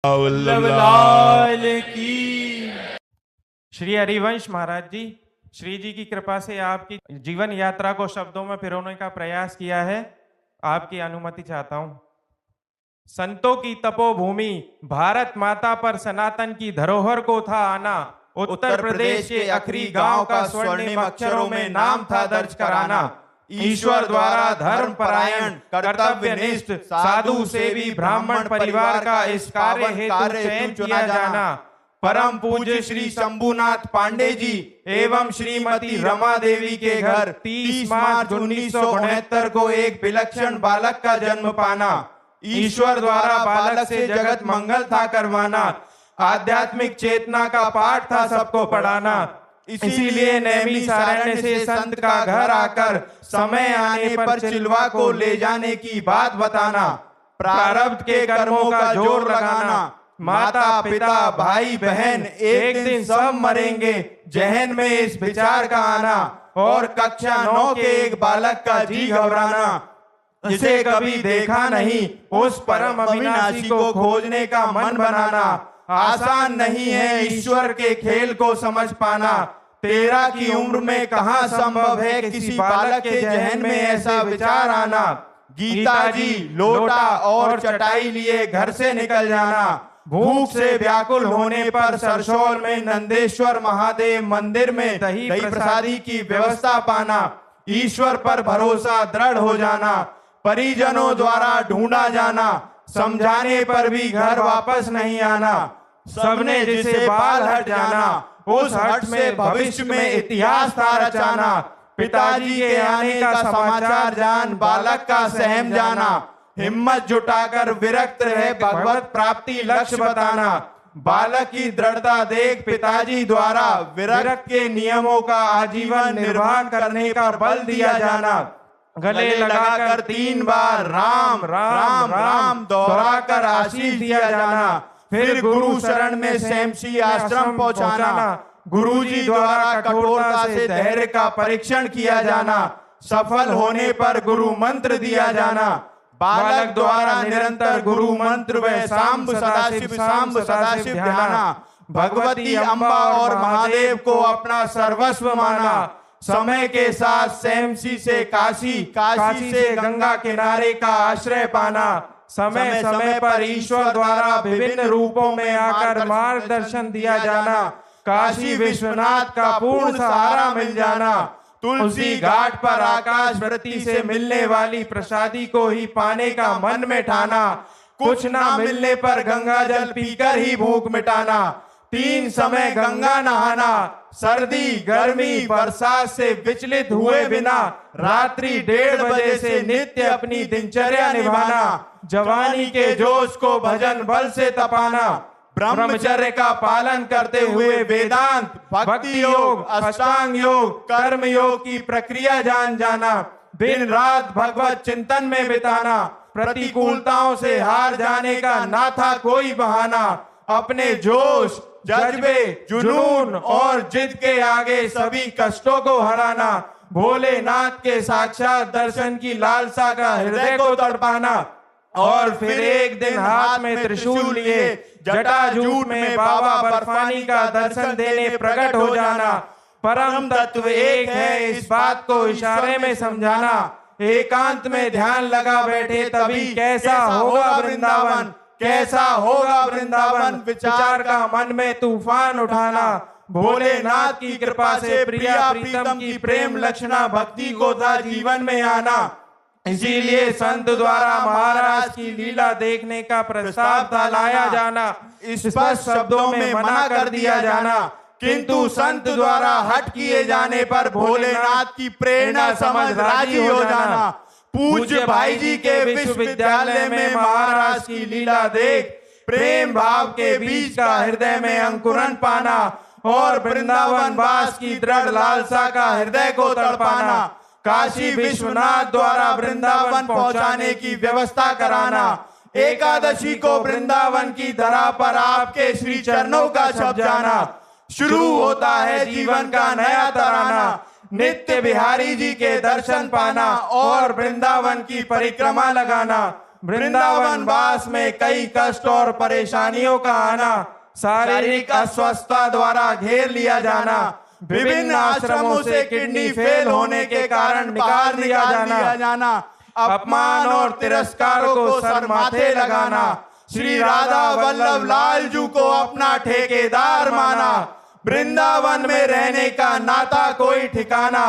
लाल की। श्री हरिवंश महाराज जी, श्री जी की कृपा से आपकी जीवन यात्रा को शब्दों में पिरोने का प्रयास किया है। आपकी अनुमति चाहता हूं। संतों की तपोभूमि भारत माता पर सनातन की धरोहर को था आना। उत्तर प्रदेश के अखरी गांव का स्वर्णिम अक्षरों में नाम था दर्ज कराना। ईश्वर द्वारा धर्म परायण कर्तव्यनिष्ठ साधु सेवी ब्राह्मण परिवार का इस कार्य हेतु चयन किया जाना। परम पूज्य श्री शंभुनाथ पांडे जी एवं श्रीमती रमा देवी के घर 30 मार्च 1969 को एक विलक्षण बालक का जन्म पाना। ईश्वर द्वारा बालक से जगत मंगल था करवाना। आध्यात्मिक चेतना का पाठ था सबको पढ़ाना। इसीलिए नैमिषारण्य से संत का घर आकर समय आने पर चिलवा को ले जाने की बात बताना। प्रारब्ध के कर्मों का जोर लगाना। माता पिता भाई बहन एक दिन सब मरेंगे, जहन में इस विचार का आना। और कक्षा 9 के एक बालक का जी घबराना। जिसे कभी देखा नहीं उस परम अविनाशी को खोजने का मन बनाना। आसान नहीं है ईश्वर के खेल को समझ पाना। 13 की उम्र में कहां संभव है किसी बालक के जहन में ऐसा विचार आना। गीता जी लोटा और चटाई लिए घर से निकल जाना। भूख से व्याकुल होने पर सरसौल में नंदेश्वर महादेव मंदिर में दही प्रसादी की व्यवस्था पाना। ईश्वर पर भरोसा दृढ़ हो जाना। परिजनों द्वारा ढूंढा जाना। समझाने पर भी घर वापस नहीं आना। सबने जिसे बाल हट जाना, उस हट से भविष्य में इतिहास था रचाना। पिताजी के आने का समाचार जान बालक का सहम जाना। हिम्मत जुटाकर विरक्त रहे भगवत प्राप्ति लक्ष्य बताना। बालक की दृढ़ता देख पिताजी द्वारा विरक्त के नियमों का आजीवन निर्वाह करने का बल दिया जाना। गले लगाकर 3 बार राम राम राम दोहराकर आशीष दिया जाना। फिर गुरु शरण में सेमसी आश्रम पहुंचाना। गुरुजी द्वारा कठोरता से धैर्य का परीक्षण किया जाना। सफल होने पर गुरु मंत्र दिया जाना। बालक द्वारा निरंतर गुरु मंत्र व सांब सदाशिव ध्याना। भगवती अम्बा और महादेव को अपना सर्वस्व माना। समय के साथ सेमसी से काशी, काशी से गंगा किनारे का आश्रय पाना। समय समय पर ईश्वर द्वारा विभिन्न रूपों में आकर मार्गदर्शन दिया जाना। काशी विश्वनाथ का पूर्ण सहारा मिल जाना। तुलसी घाट पर आकाश वृत्ति से मिलने वाली प्रसादी को ही पाने का मन में ठाना। कुछ ना मिलने पर गंगा जल पीकर ही भूख मिटाना। 3 समय गंगा नहाना। सर्दी गर्मी बरसात से विचलित हुए बिना रात्रि 1:30 बजे से नित्य अपनी दिनचर्या निभाना। जवानी के जोश को भजन बल से तपाना। ब्रह्मचर्य का पालन करते हुए वेदांत भक्ति योग अष्टांग योग कर्म योग की प्रक्रिया जान जाना। दिन रात भगवत चिंतन में बिताना। प्रतिकूलताओं से हार जाने का ना था कोई बहाना। अपने जोश जज्बे जुनून और जिद के आगे सभी कष्टों को हराना। भोलेनाथ के साक्षात दर्शन की लालसा का हृदय को तड़पाना। और फिर एक दिन हाथ में त्रिशूल लिए जटाजूट में बाबा बर्फानी का दर्शन देने प्रकट हो जाना। परम तत्व एक है इस बात को इशारे में समझाना। एकांत में ध्यान लगा बैठे तभी कैसा होगा वृंदावन, कैसा होगा वृंदावन विचार का मन में तूफान उठाना। भोलेनाथ की कृपा से प्रिया प्रीतम की प्रेम लक्षणा भक्ति को था जीवन में आना। इसीलिए संत द्वारा महाराज की लीला देखने का प्रस्ताव था लाया जाना। स्पष्ट शब्दों में मना कर दिया जाना। किंतु संत द्वारा हट किए जाने पर भोलेनाथ की प्रेरणा समझ राजी हो जाना। पूज्य भाई जी के विश्वविद्यालय में महाराज की लीला देख प्रेम भाव के बीज का हृदय में अंकुरन पाना और वृंदावन वास की दृढ़ लालसा का हृदय को तड़पाना। काशी विश्वनाथ द्वारा वृंदावन पहुंचाने की व्यवस्था कराना। एकादशी को वृंदावन की धरा पर आपके श्री चरणों का छप जाना। शुरू होता है जीवन का नया तराना। नित्य बिहारी जी के दर्शन पाना और वृंदावन की परिक्रमा लगाना। वृंदावन वास में कई कष्ट और परेशानियों का आना, शारीरिक अस्वस्थता द्वारा घेर लिया जाना, विभिन्न आश्रमों से किडनी फेल होने के कारण निकाल दिया जाना, अपमान और तिरस्कारों को सर माथे लगाना, श्री राधा वल्लभ लाल जी को अपना ठेकेदार माना, वृंदावन में रहने का नाता कोई ठिकाना,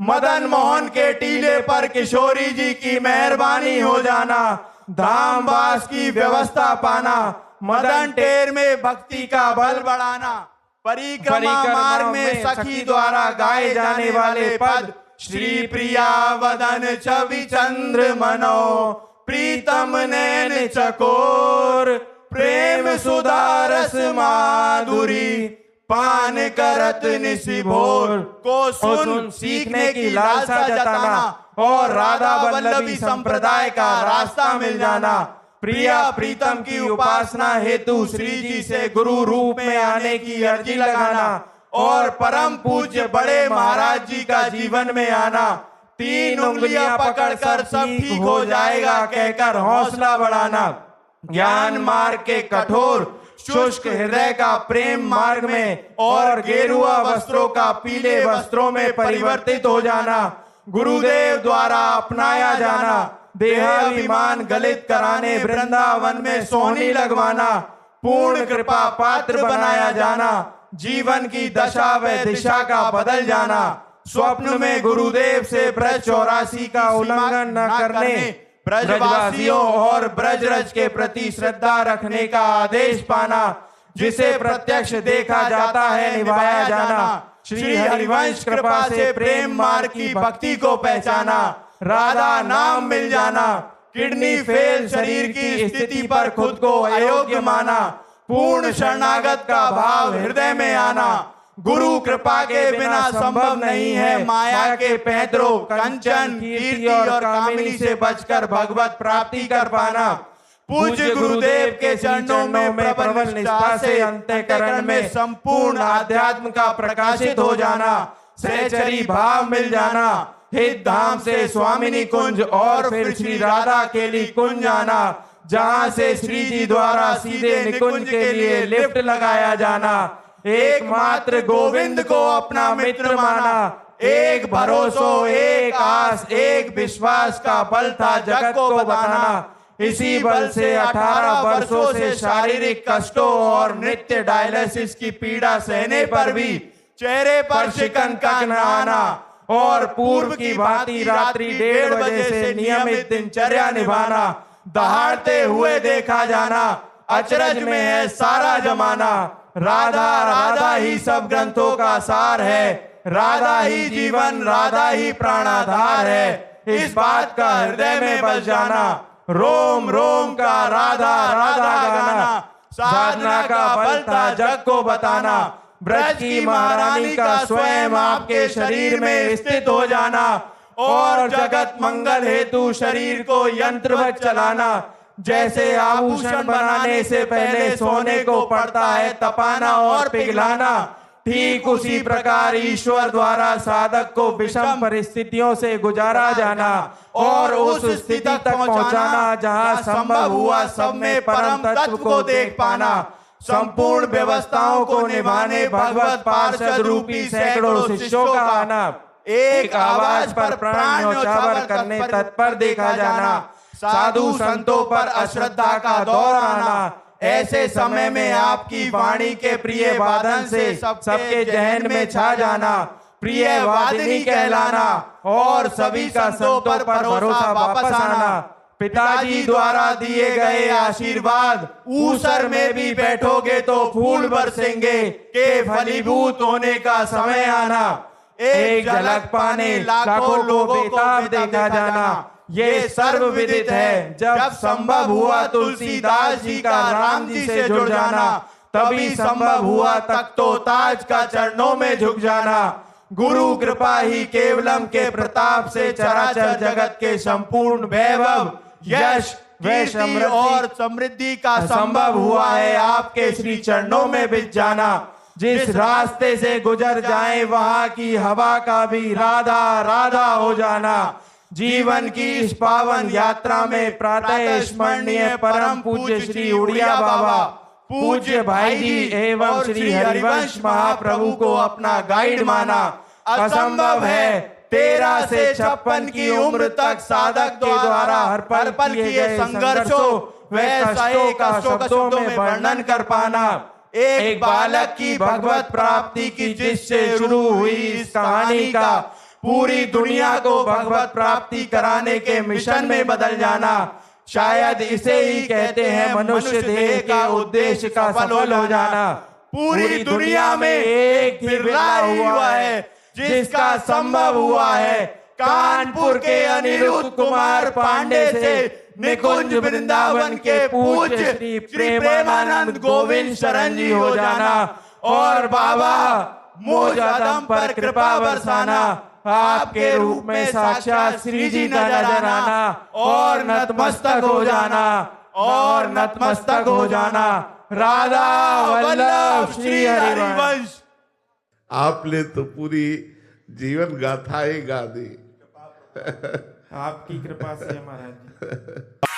मदन मोहन के टीले पर किशोरी जी की मेहरबानी हो जाना, धाम वास की व्यवस्था पाना, मदन टेर में भक्ति का बल बढ़ाना, परिक्रमा मार्ग में सखी द्वारा गाए जाने वाले पद, श्री प्रिया वदन छवि चंद्र मनो, प्रीतम नैन चकोर, प्रेम सुधा रस माधुरी, पान करत निशिभोर को सुन सीखने की लालसा जताना और राधा वल्लभी संप्रदाय का रास्ता मिल जाना, प्रिया प्रीतम की उपासना हेतु श्री जी से गुरु रूप में आने की अर्जी लगाना और परम पूज्य बड़े महाराज जी का जीवन में आना, 3 उंगलियां पकड़कर सब ठीक हो जाएगा कहकर हौसला बढ़ाना, ज्ञान मार्ग के कठोर शुष्क हृदय का प्रेम मार्ग में और गेरुआ वस्त्रों का पीले वस्त्रों में परिवर्तित हो जाना, गुरुदेव द्वारा अपनाया जाना, देहाभिमान गलित कराने वृंदावन में सोहनी लगवाना, पूर्ण कृपा पात्र बनाया जाना, जीवन की दशा व दिशा का बदल जाना, स्वप्न में गुरुदेव से ब्रज 84 का उल्लंघन न करने, ब्रजवासियों और ब्रजरज के प्रति श्रद्धा रखने का आदेश पाना, जिसे प्रत्यक्ष देखा जाता है निभाया जाना, श्री हरिवंश कृपा से प्रेम मार्ग की भक्ति को पहचाना, राधा नाम मिल जाना, किडनी फेल शरीर की स्थिति पर खुद को अयोग्य माना, पूर्ण शरणागत का भाव हृदय में आना, गुरु कृपा के बिना संभव नहीं है माया के पैंतरों कंचन कीर्ति और कामिनी से बचकर भगवत प्राप्ति कर पाना, पूज्य गुरुदेव के चरणों में प्रबल निष्ठा से अंतःकरण में संपूर्ण आध्यात्म का प्रकाशित हो जाना, सहचरी भाव मिल जाना, हित धाम से स्वामिनी कुंज और फिर श्री राधा केली कुंज आना, जहां से श्री जी द्वारा सीधे निकुंज के लिए लिफ्ट लगाया जाना, एकमात्र गोविंद को अपना मित्र माना, एक भरोसो एक आस एक विश्वास का बल था जगत को बताना, इसी बल से 18 वर्षों से शारीरिक कष्टों और नित्य डायलिसिस की पीड़ा सहने पर भी चेहरे पर शिकन का न आना और पूर्व की भांति रात्रि 1:30 बजे से नियमित दिनचर्या निभाना, दहाड़ते हुए देखा जाना, अचरज में है सारा जमाना, राधा राधा ही सब ग्रंथों का सार है, राधा ही जीवन राधा ही प्राणाधार है, इस बात का हृदय में बस जाना, रोम रोम का राधा राधा गाना, साधना का बल था जग को बताना, ब्रज की महारानी का स्वयं आपके शरीर में स्थित हो जाना और जगत मंगल हेतु शरीर को यंत्रवत चलाना, जैसे आभूषण बनाने से पहले सोने को पड़ता है तपाना और पिघलाना, ठीक उसी प्रकार ईश्वर द्वारा साधक को विषम परिस्थितियों से गुजारा जाना और उस स्थिति तक पहुंचाना जहां संभव हुआ सब में परम तत्व को देख पाना, संपूर्ण व्यवस्थाओं को निभाने भगवत पार्षद रूपी सैकड़ों शिष्यों का आना, एक आवाज पर प्राण न्योछावर करने तत्पर देखा जाना, साधु संतों पर अश्रद्धा का दौर आना, ऐसे समय में आपकी वाणी के प्रिय वादन से सबके जहन में छा जाना, प्रिय वादिनी कहलाना और सभी का संतों पर भरोसा वापस आना, पिताजी द्वारा दिए गए आशीर्वाद, ऊसर में भी बैठोगे तो फूल बरसेंगे के फलीभूत होने का समय आना, एक झलक पाने लाखों लोगों को बेताब देखा जाना, ये सर्व विदित है जब संभव हुआ तुलसीदास जी का राम जी से जुड़ जाना, तभी संभव हुआ तख्तो ताज का चरणों में झुक जाना, गुरु कृपा ही केवलम के प्रताप से चराचर जगत के संपूर्ण वैभव यश कीर्ति और समृद्धि का संभव हुआ है आपके श्री चरणों में बिछ जाना, जिस रास्ते से गुजर जाए वहां की हवा का भी राधा राधा हो जाना, जीवन की इस पावन यात्रा में प्रातः स्मरणीय परम पूज्य श्री उड़िया बाबा, पूज्य भाई जी एवं श्री हरिवंश महाप्रभु को अपना गाइड माना। असंभव है 13 से 56 की उम्र तक साधक के द्वारा हर पल किए गए संघर्षों व कष्टों का शब्दों में वर्णन कर पाना। एक बालक की भगवत प्राप्ति की जिससे शुरू हुई इस कहानी का पूरी दुनिया को भगवत प्राप्ति कराने के मिशन में बदल जाना, शायद इसे ही कहते हैं मनुष्य देह के उद्देश्य का सफल हो जाना। पूरी दुनिया में एक बिरला हुआ है जिसका संभव हुआ है। कानपुर के अनिरुद्ध कुमार पांडे से निकुंज वृंदावन के पूज्य श्री प्रेमानंद गोविंद शरण जी हो जाना और बाबा मुझ अदम पर कृपा बरसाना। आपके रूप में साक्षात श्री जी नजर आना और नतमस्तक हो जाना और नतमस्तक हो जाना। राधा वल्लभ श्री हरिवंश। आपने तो पूरी जीवन गाथा ही गा दी। आपकी कृपा से महाराज जी।